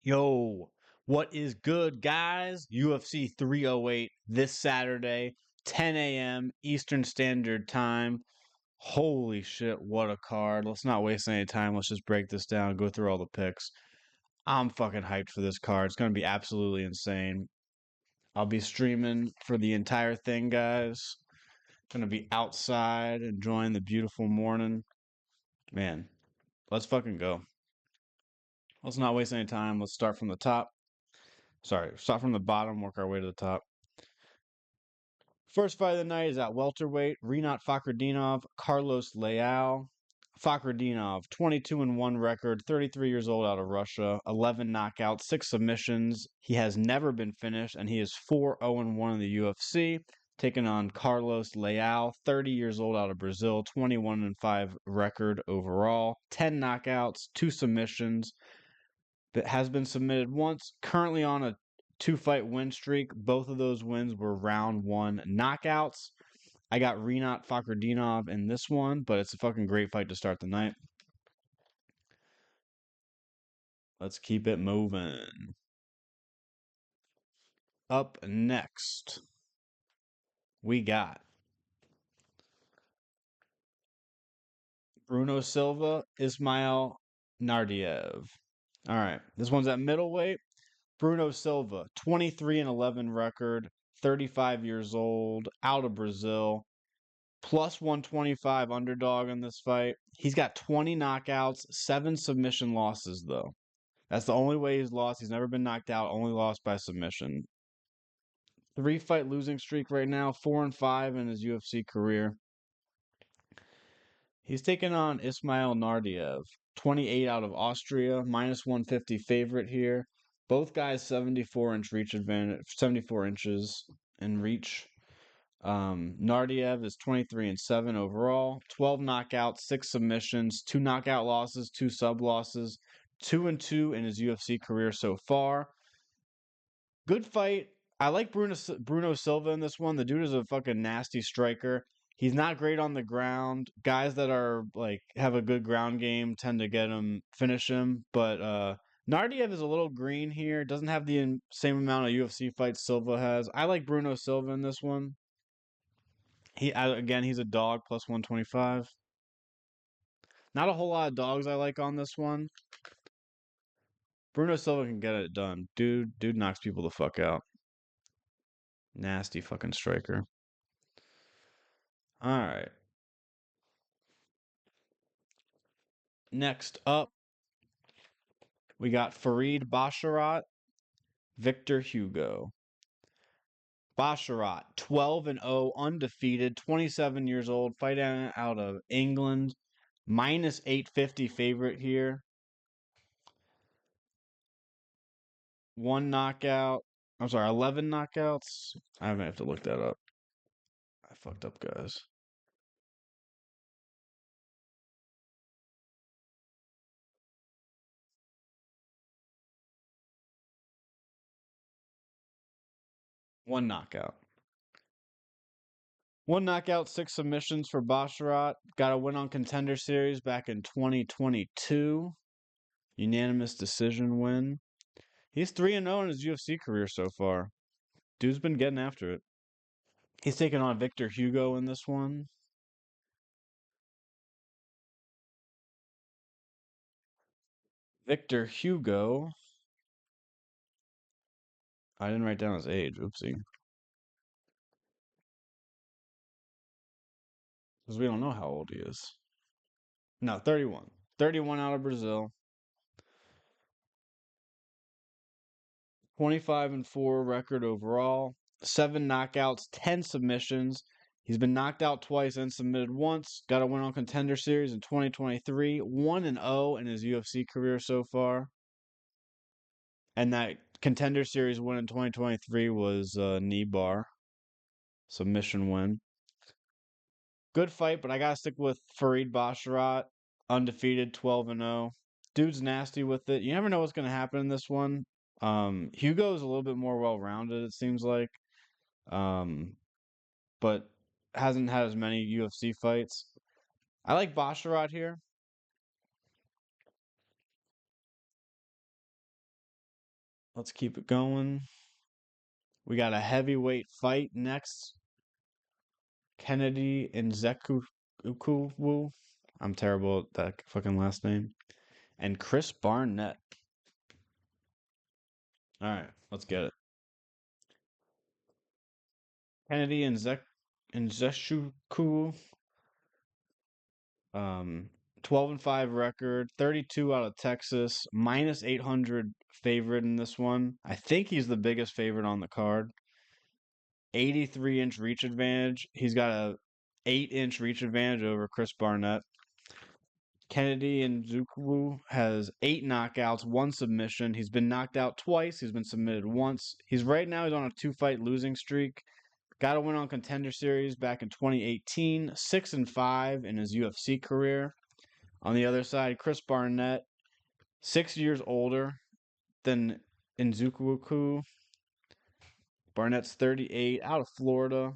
Yo, what is good, guys? UFC 308 this Saturday, 10 a.m. Eastern Standard Time. Holy shit, what a card. Let's not waste any time. Let's just break this down, go through all the picks. I'm fucking hyped for this card. It's going to be absolutely insane. I'll be streaming for the entire thing, guys. Going to be outside enjoying the beautiful morning. Man, let's fucking go. Let's not waste any time. Let's start from the top. Sorry, start from the bottom, work our way to the top. First fight of the night is at welterweight. Rinat Fakhretdinov, Carlos Leal. Fakhretdinov, 22-1 record, 33 years old, out of Russia, 11 knockouts, 6 submissions. He has never been finished, and he is 4-0-1 in the UFC. Taking on Carlos Leal, 30 years old, out of Brazil, 21-5 record overall, 10 knockouts, 2 submissions. That has been submitted once. Currently on a 2-fight win streak. Both of those wins were round 1 knockouts. I got Rinat Fakhretdinov in this one, but it's a fucking great fight to start the night. Let's keep it moving. Up next, we got Bruno Silva, Ismail Nardiev. All right, this one's at middleweight. Bruno Silva, 23-11 record, 35 years old, out of Brazil. Plus 125 underdog in this fight. He's got 20 knockouts, 7 submission losses, though. That's the only way he's lost. He's never been knocked out, only lost by submission. 3-fight losing streak right now, 4-5 in his UFC career. He's taken on Ismail Nardiev, 28 out of Austria, minus 150 favorite here. Both guys 74-inch reach advantage, 74 inches in reach. Nardiev is 23-7 overall, 12 knockouts, 6 submissions, 2 knockout losses, 2 sub losses, 2-2 in his UFC career so far. Good fight. I like Bruno Silva in this one. The dude is a fucking nasty striker. He's not great on the ground. Guys that are like have a good ground game tend to finish him. But Nardiev is a little green here. Doesn't have the same amount of UFC fights Silva has. I like Bruno Silva in this one. He's a dog plus 125. Not a whole lot of dogs I like on this one. Bruno Silva can get it done. Dude knocks people the fuck out. Nasty fucking striker. All right. Next up, we got Farid Basharat, Victor Hugo. Basharat, 12-0, undefeated, 27 years old, fighting out of England, minus 850 favorite here. 1 knockout. I'm sorry, 11 knockouts. I might have to look that up. I fucked up, guys. One knockout. 1 knockout, 6 submissions for Basharat. Got a win on Contender Series back in 2022. Unanimous decision win. He's 3-0 in his UFC career so far. Dude's been getting after it. He's taking on Victor Hugo in this one. Victor Hugo. I didn't write down his age. Oopsie. Because we don't know how old he is. No, 31. 31 out of Brazil. 25-4 record overall. 7 knockouts, 10 submissions. He's been knocked out twice and submitted once. Got a win on Contender Series in 2023. 1-0 in his UFC career so far. And that Contender Series win in 2023 was knee bar. Submission win. Good fight, but I gotta stick with Farid Basharat. Undefeated, 12-0. Dude's nasty with it. You never know what's gonna happen in this one. Hugo's a little bit more well-rounded, it seems like. But hasn't had as many UFC fights. I like Basharat here. Let's keep it going. We got a heavyweight fight next. Kennedy and Zekuwu. I'm terrible at that fucking last name. And Chris Barnett. All right, let's get it. Kennedy and Zeshuku. 12-5 record, 32 out of Texas, minus 800 favorite in this one. I think he's the biggest favorite on the card. 83-inch reach advantage. He's got a 8-inch reach advantage over Chris Barnett. Kennedy and Nzechukwu has 8 knockouts, 1 submission. He's been knocked out twice. He's been submitted once. He's on a 2-fight losing streak. Got a win on Contender Series back in 2018. 6-5 in his UFC career. On the other side, Chris Barnett, 6 years older than Nzechukwu. Barnett's 38, out of Florida.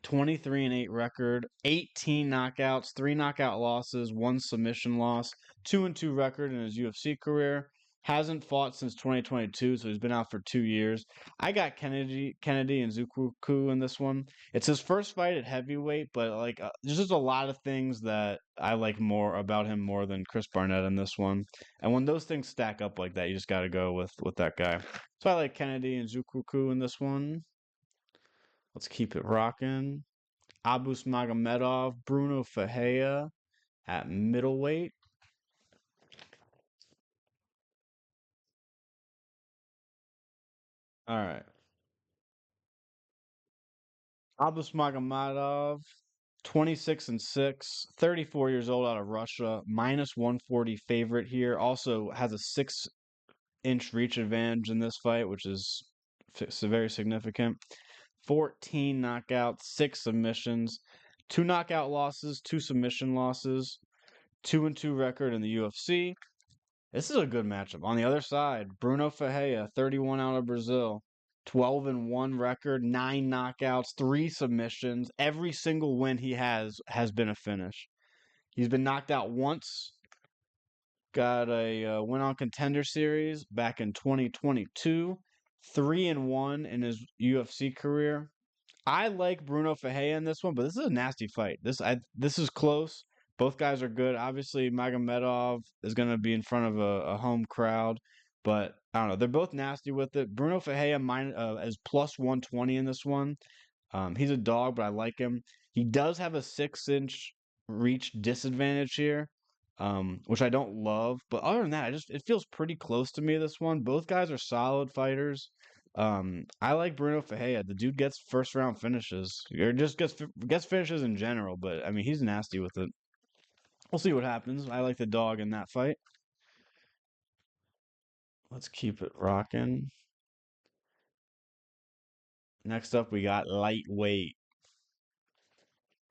23-8 record, 18 knockouts, 3 knockout losses, 1 submission loss, 2-2 record in his UFC career. Hasn't fought since 2022, so he's been out for 2 years. I got Kennedy and Nzechukwu in this one. It's his first fight at heavyweight, but there's just a lot of things that I like more about him more than Chris Barnett in this one. And when those things stack up like that, you just got to go with that guy. So I like Kennedy and Nzechukwu in this one. Let's keep it rocking. Abus Magomedov, Bruno Ferreira at middleweight. All right. Abus Magomedov, 26-6, 34 years old, out of Russia, minus 140 favorite here. Also has a 6-inch reach advantage in this fight, which is very significant. 14 knockouts, 6 submissions, 2 knockout losses, 2 submission losses, 2-2 record in the UFC. This is a good matchup. On the other side, Bruno Ferreira, 31 out of Brazil, 12-1 record, 9 knockouts, 3 submissions. Every single win he has been a finish. He's been knocked out once. Got a win on Contender Series back in 2022. 3-1 in his UFC career. I like Bruno Ferreira in this one, but this is a nasty fight. This is close. Both guys are good. Obviously, Magomedov is going to be in front of a home crowd, but I don't know. They're both nasty with it. Bruno Ferreira is plus 120 in this one. He's a dog, but I like him. He does have a 6-inch reach disadvantage here, which I don't love. But other than that, it feels pretty close to me, this one. Both guys are solid fighters. I like Bruno Ferreira. The dude gets first round finishes, or just gets finishes in general. But I mean, he's nasty with it. We'll see what happens. I like the dog in that fight. Let's keep it rocking. Next up, we got lightweight.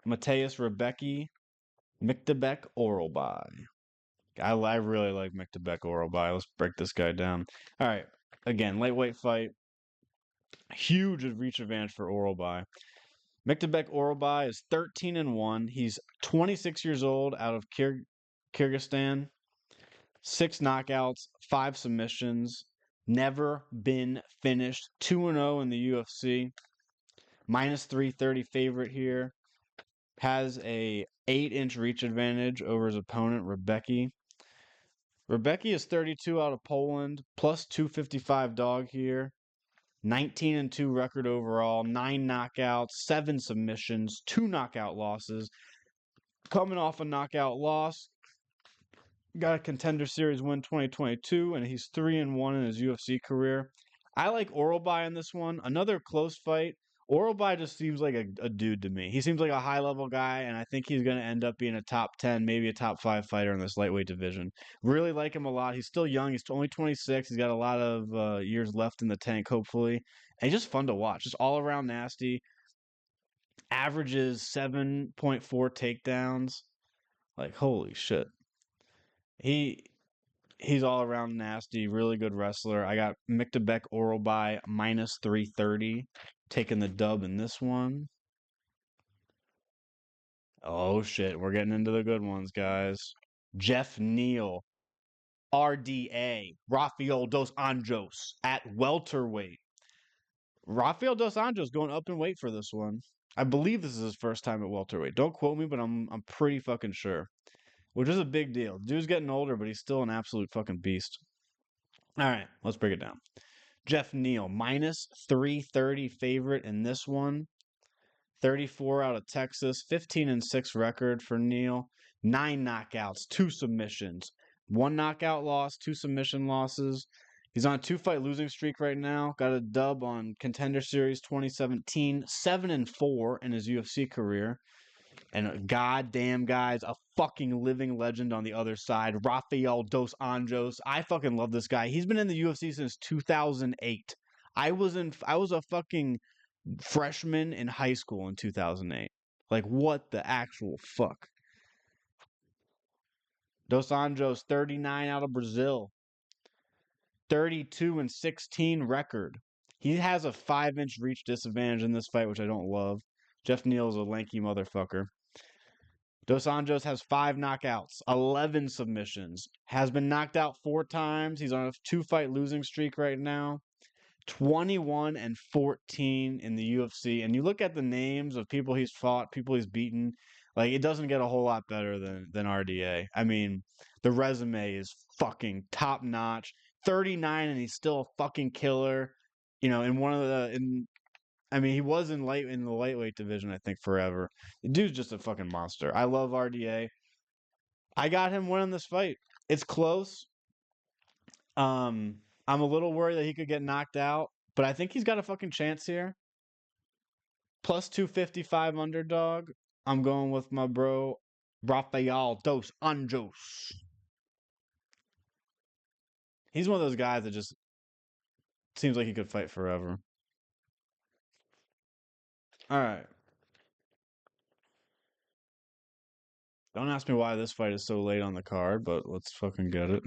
Mateus Rebecki, Miktabek Oralbai. I really like Miktabek Oralbai. Let's break this guy down. All right, again, lightweight fight. Huge reach advantage for Oralbai. Miktabek Oralbai is 13-1. He's 26 years old, out of Kyrgyzstan. 6 knockouts, 5 submissions. Never been finished. 2-0 in the UFC. Minus 330 favorite here. Has a 8-inch reach advantage over his opponent, Rebecki. Rebecki is 32 out of Poland, plus 255 dog here. 19-2 record overall, 9 knockouts, 7 submissions, 2 knockout losses. Coming off a knockout loss, got a Contender Series win 2022, and he's 3-1 in his UFC career. I like Oralbai in this one. Another close fight. Oralbai just seems like a dude to me. He seems like a high-level guy, and I think he's going to end up being a top 10, maybe a top 5 fighter in this lightweight division. Really like him a lot. He's still young. He's only 26. He's got a lot of years left in the tank, hopefully. And he's just fun to watch. Just all-around nasty. Averages 7.4 takedowns. Like, holy shit. He's all around nasty, really good wrestler. I got Miktabek Oralbai minus 330, taking the dub in this one. Oh shit, we're getting into the good ones, guys. Jeff Neal, RDA, Rafael Dos Anjos at welterweight. Rafael Dos Anjos going up in weight for this one. I believe this is his first time at welterweight. Don't quote me, but I'm pretty fucking sure. Which is a big deal. Dude's getting older, but he's still an absolute fucking beast. All right, let's break it down. Jeff Neal, minus 330 favorite in this one. 34 out of Texas, 15-6 record for Neal. 9 knockouts, 2 submissions. 1 knockout loss, 2 submission losses. He's on a 2-fight losing streak right now. Got a dub on Contender Series 2017, 7-4 in his UFC career. And goddamn, guys, a fucking living legend on the other side, Rafael Dos Anjos. I fucking love this guy. He's been in the UFC since 2008. I was a fucking freshman in high school in 2008. Like, what the actual fuck? Dos Anjos, 39 out of Brazil. 32-16 record. He has a 5-inch reach disadvantage in this fight, which I don't love. Jeff Neal is a lanky motherfucker. Dos Anjos has 5 knockouts, 11 submissions, has been knocked out 4 times. He's on a 2-fight losing streak right now. 21-14 in the UFC. And you look at the names of people he's fought, people he's beaten, like it doesn't get a whole lot better than RDA. I mean, the resume is fucking top notch. 39 and he's still a fucking killer. You know, he was in the lightweight division, I think, forever. The dude's just a fucking monster. I love RDA. I got him winning this fight. It's close. I'm a little worried that he could get knocked out, but I think he's got a fucking chance here. Plus 255 underdog. I'm going with my bro, Rafael Dos Anjos. He's one of those guys that just seems like he could fight forever. All right. Don't ask me why this fight is so late on the card, but let's fucking get it.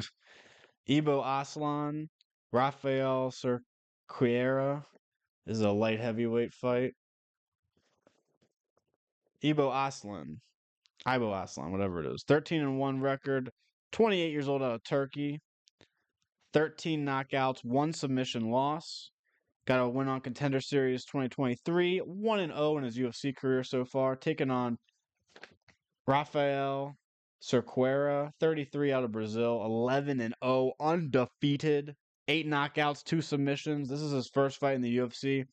Ibo Aslan, Rafael Cerqueira. This is a light heavyweight fight. Ibo Aslan, whatever it is. 13-1 record, 28 years old out of Turkey. 13 knockouts, 1 submission loss. Got a win on Contender Series 2023, 1-0 in his UFC career so far, taking on Rafael Cerqueira, 33 out of Brazil, 11-0, undefeated, 8 knockouts, 2 submissions. This is his first fight in the UFC.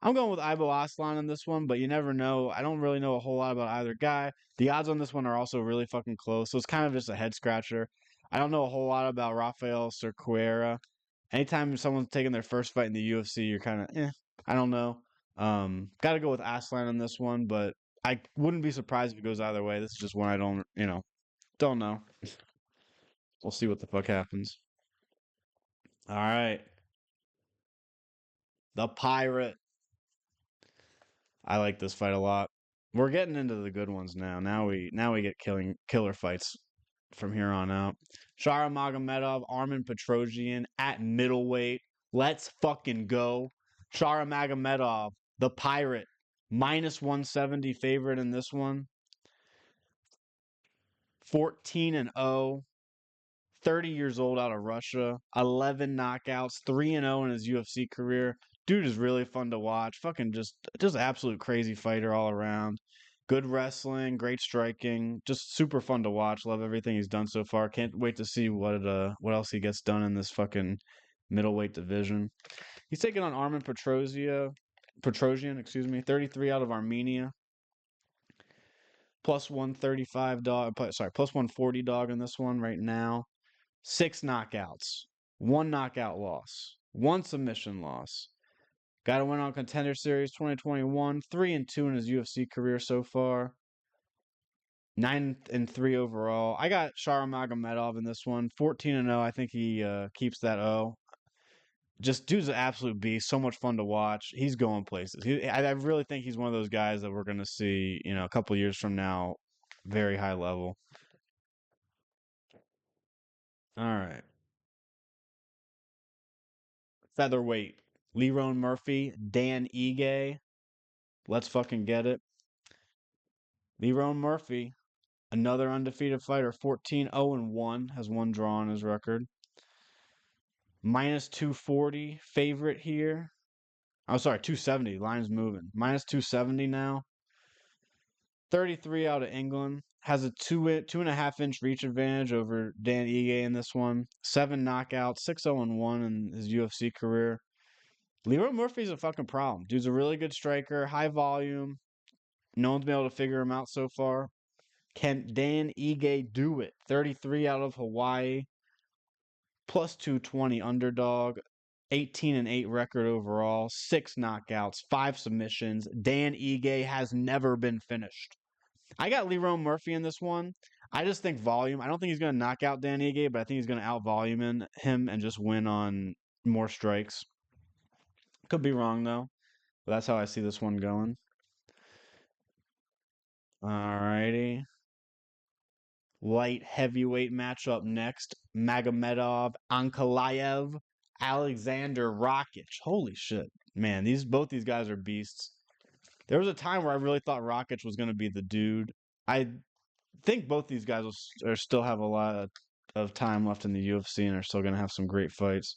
I'm going with Ibo Aslan in this one, but you never know. I don't really know a whole lot about either guy. The odds on this one are also really fucking close, so it's kind of just a head scratcher. I don't know a whole lot about Rafael Cerqueira. Anytime someone's taking their first fight in the UFC, you're kind of, I don't know. Got to go with Aslan on this one, but I wouldn't be surprised if it goes either way. This is just one I don't know. We'll see what the fuck happens. All right. The Pirate. I like this fight a lot. We're getting into the good ones now. Now we get killer fights from here on out. Shara Magomedov, Armen Petrosyan at middleweight. Let's fucking go. Shara Magomedov, the Pirate, minus 170 favorite in this one. 14-0. 30 years old out of Russia. 11 knockouts. 3-0 in his UFC career. Dude is really fun to watch. Fucking just absolute crazy fighter all around. Good wrestling, great striking, just super fun to watch. Love everything he's done so far. Can't wait to see what else he gets done in this fucking middleweight division. He's taking on Armen Petrosyan, 33 out of Armenia. Plus 135 dog, plus 140 dog in this one right now. 6 knockouts, 1 knockout loss, 1 submission loss. Got a win on Contender Series 2021, 3-2 in his UFC career so far. 9-3 overall. I got Shara Magomedov in this one, 14-0. I think he keeps that O. Just dude's an absolute beast. So much fun to watch. He's going places. I really think he's one of those guys that we're going to see, a couple years from now, very high level. All right. Featherweight. Lerone Murphy, Dan Ige. Let's fucking get it. Lerone Murphy, another undefeated fighter, 14-0-1, has 1 draw on his record. minus 240 favorite here. I'm sorry, 270. Line's moving. Minus 270 now. 33 out of England. Has a 2.5 inch reach advantage over Dan Ige in this one. 7 knockouts, 6-0-1 in his UFC career. Leroy Murphy's a fucking problem. Dude's a really good striker, high volume. No one's been able to figure him out so far. Can Dan Ige do it? 33 out of Hawaii. Plus 220 underdog. 18-8 record overall. 6 knockouts, 5 submissions. Dan Ige has never been finished. I got Leroy Murphy in this one. I just think volume. I don't think he's going to knock out Dan Ige, but I think he's going to out-volume him and just win on more strikes. Could be wrong, though. But that's how I see this one going. Alrighty. Light heavyweight matchup next. Magomedov, Ankalaev, Alexander Rakic. Holy shit. Man, both these guys are beasts. There was a time where I really thought Rakic was going to be the dude. I think both these guys are still have a lot of time left in the UFC and are still going to have some great fights.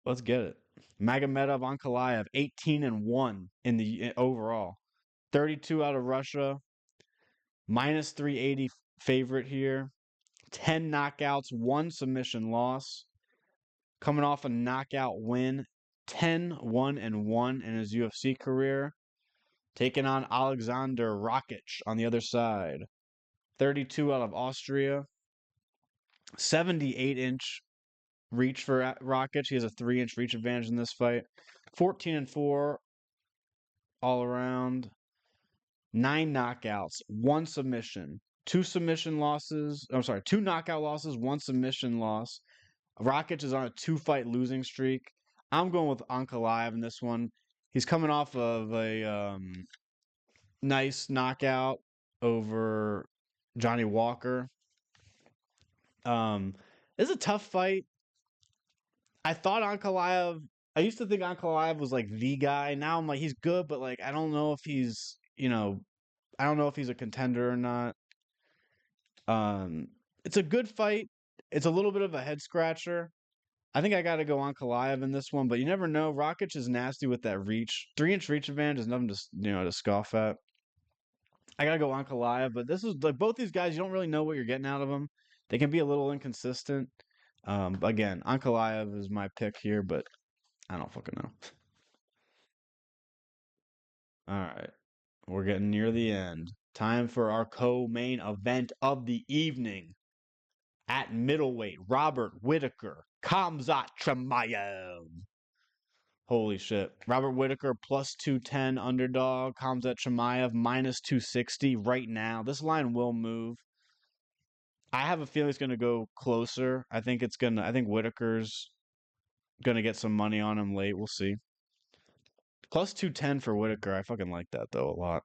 Let's get it. Magomedov Ankalaev, 18-1 in the overall. 32 out of Russia. Minus 380 favorite here. 10 knockouts, 1 submission loss. Coming off a knockout win. 10-1-1 in his UFC career. Taking on Alexander Rakic on the other side. 32 out of Austria. 78-inch reach for Rakic. He has a 3-inch reach advantage in this fight. 14-4 all around. 9 knockouts, 1 submission. 2 submission losses. I'm sorry, 2 knockout losses, 1 submission loss. Rakic is on a 2-fight losing streak. I'm going with Ankalaev in this one. He's coming off of a nice knockout over Johnny Walker. This is a tough fight. I thought Ankalaev. I used to think Ankalaev was like the guy. Now I'm like, he's good, but like I don't know if he's, I don't know if he's a contender or not. It's a good fight. It's a little bit of a head scratcher. I think I got to go on Ankalaev in this one, but you never know. Rakic is nasty with that reach. 3-inch reach advantage is nothing to scoff at. I got to go on Ankalaev, but this is like both these guys. You don't really know what you're getting out of them. They can be a little inconsistent. Again, Ankalaev is my pick here, but I don't fucking know. All right, we're getting near the end. Time for our co-main event of the evening. At middleweight, Robert Whitaker, Khamzat Chimaev. Holy shit. Robert Whitaker plus 210 underdog. Khamzat Chimaev minus 260 right now. This line will move. I have a feeling it's going to go closer. I think Whitaker's going to get some money on him late. We'll see. Plus 210 for Whitaker. I fucking like that, though, a lot.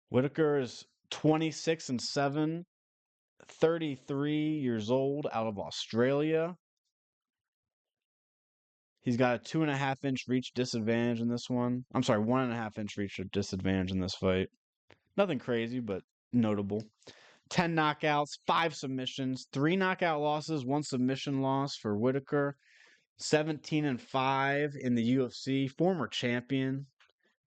Whitaker is 26-7, 33 years old, out of Australia. He's got a 2.5-inch reach disadvantage in this one. I'm sorry, 1.5-inch reach disadvantage in this fight. Nothing crazy, but notable. 10 knockouts, 5 submissions, 3 knockout losses, 1 submission loss for Whitaker. 17-5 in the UFC, former champion.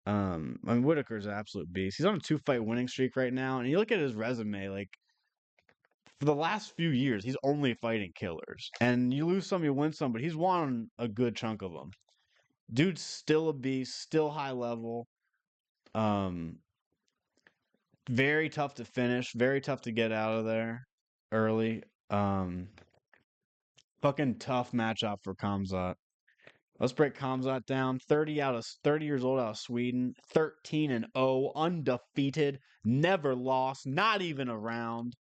Whitaker's an absolute beast. He's on a 2-fight winning streak right now, and you look at his resume, like for the last few years, he's only fighting killers. And you lose some, you win some, but he's won a good chunk of them. Dude's still a beast, still high level. Very tough to finish, very tough to get out of there early. Fucking tough matchup for Khamzat. Let's break Khamzat down. 30 years old out of Sweden. 13-0, undefeated, never lost, not even a round.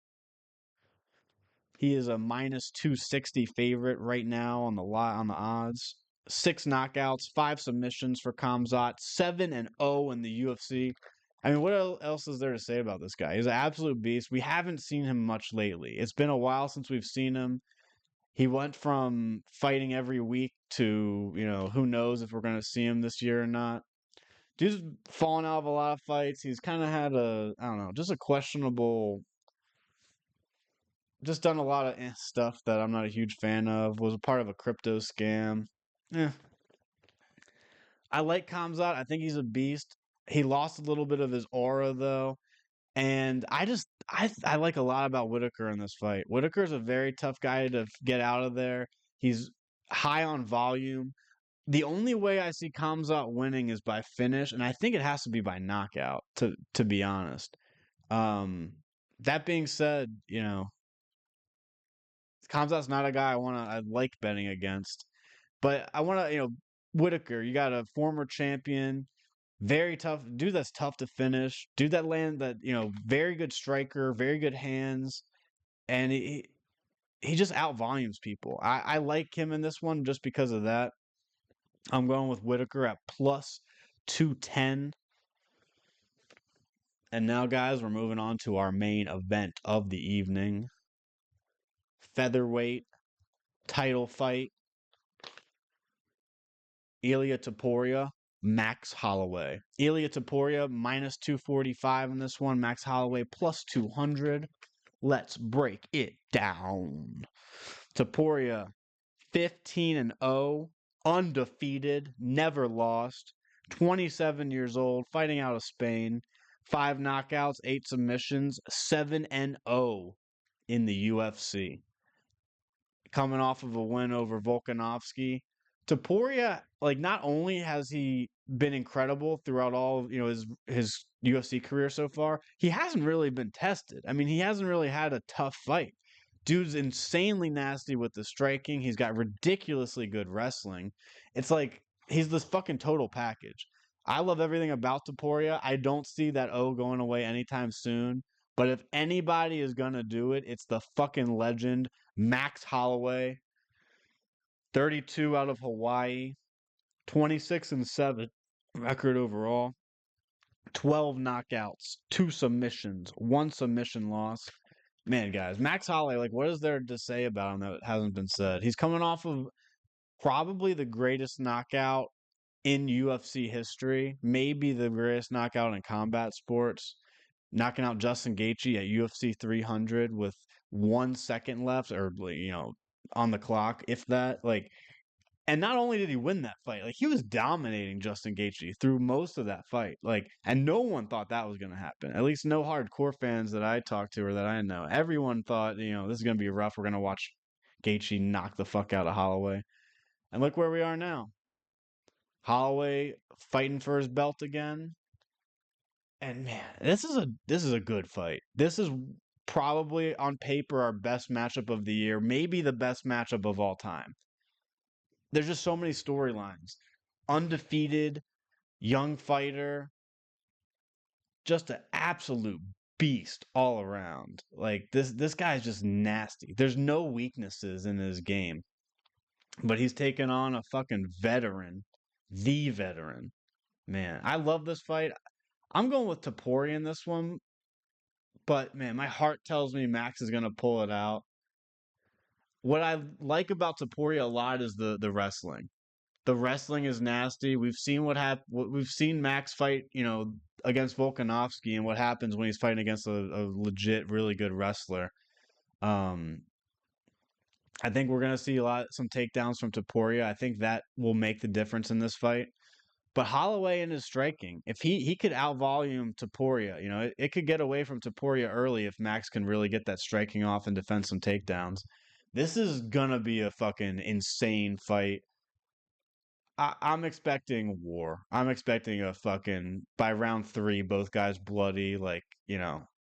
He is a minus 260 favorite right now on the odds. 6 knockouts, 5 submissions for Khamzat. 7-0 in the UFC. I mean, what else is there to say about this guy? He's an absolute beast. We haven't seen him much lately. It's been a while since we've seen him. He went from fighting every week to, who knows if we're going to see him this year or not. Dude's fallen out of a lot of fights. He's kind of had just a questionable just done a lot of stuff that I'm not a huge fan of. Was a part of a crypto scam. Eh. I like Kamzat. I think he's a beast. He lost a little bit of his aura though, and I like a lot about Whitaker in this fight. Whitaker's a very tough guy to get out of there. He's high on volume. The only way I see Kamzat winning is by finish, and I think it has to be by knockout. To be honest, um, that being said, Kamzat's not a guy I like betting against, but I want to Whitaker. You got a former champion, very tough dude. That's tough to finish. Dude that land that very good striker, very good hands, and he just out volumes people. I like him in this one just because of that. I'm going with Whitaker at plus 210. And now, guys, we're moving on to our main event of the evening. Featherweight title fight. Ilia Topuria, Max Holloway. Ilia Topuria minus 245 in this one. Max Holloway plus 200. Let's break it down. Topuria 15-0, undefeated, never lost, 27 years old, fighting out of Spain, 5 knockouts, 8 submissions, 7-0 in the UFC. Coming off of a win over Volkanovski. Topuria, like, not only has he been incredible throughout all of, his UFC career so far, he hasn't really been tested. I mean, he hasn't really had a tough fight. Dude's insanely nasty with the striking. He's got ridiculously good wrestling. It's like he's this fucking total package. I love everything about Topuria. I don't see that O going away anytime soon. But if anybody is gonna do it, it's the fucking legend, Max Holloway. 32 out of Hawaii, 26-7 record overall, 12 knockouts, 2 submissions, 1 submission loss. Man, guys, Max Holloway, like, what is there to say about him that hasn't been said? He's coming off of probably the greatest knockout in UFC history, maybe the greatest knockout in combat sports, knocking out Justin Gaethje at UFC 300 with 1 second left, or on the clock, if that. Like, and not only did he win that fight, like, he was dominating Justin Gaethje through most of that fight. Like, and no one thought that was going to happen. At least no hardcore fans that I talked to or that I know. Everyone thought, this is going to be rough. We're going to watch Gaethje knock the fuck out of Holloway. And look where we are now. Holloway fighting for his belt again. And man, this is a good fight. This is probably on paper our best matchup of the year, maybe the best matchup of all time. There's just so many storylines. Undefeated, young fighter, just an absolute beast all around. Like, this guy's just nasty. There's no weaknesses in his game. But he's taken on a fucking veteran. The veteran. Man, I love this fight. I'm going with Topuria in this one. But man, my heart tells me Max is gonna pull it out. What I like about Topuria a lot is the wrestling. The wrestling is nasty. We've seen we've seen Max fight, against Volkanovski, and what happens when he's fighting against a legit, really good wrestler. Um, I think we're gonna see some takedowns from Topuria. I think that will make the difference in this fight. But Holloway in his striking, if he could outvolume Topuria, it could get away from Topuria early if Max can really get that striking off and defend some takedowns. This is gonna be a fucking insane fight. I'm expecting war. I'm expecting a fucking, by round 3, both guys bloody. Like,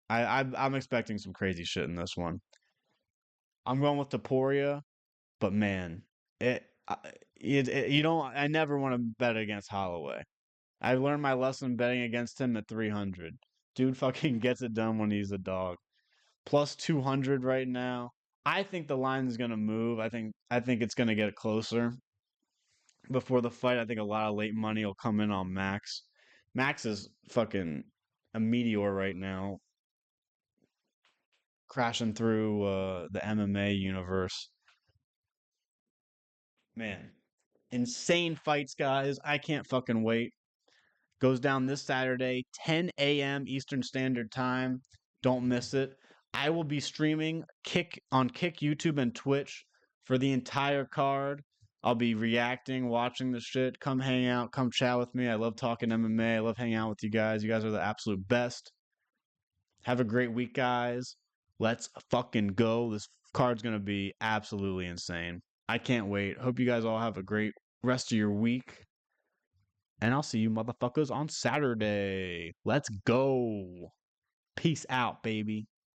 I'm expecting some crazy shit in this one. I'm going with Topuria, but man, you don't. I never want to bet against Holloway. I learned my lesson betting against him at 300. Dude fucking gets it done when he's a dog. Plus 200 right now. I think the line is gonna move. I think it's gonna get closer before the fight. I think a lot of late money will come in on Max. Max is fucking a meteor right now, crashing through the MMA universe. Man, insane fights, guys. I can't fucking wait. Goes down this Saturday, 10 a.m. Eastern Standard Time. Don't miss it. I will be streaming Kick, YouTube, and Twitch for the entire card. I'll be reacting, watching the shit. Come hang out, come chat with me. I love talking MMA. I love hanging out with you guys. You guys are the absolute best. Have a great week, guys. Let's fucking go. This card's gonna be absolutely insane. I can't wait. Hope you guys all have a great rest of your week. And I'll see you motherfuckers on Saturday. Let's go. Peace out, baby.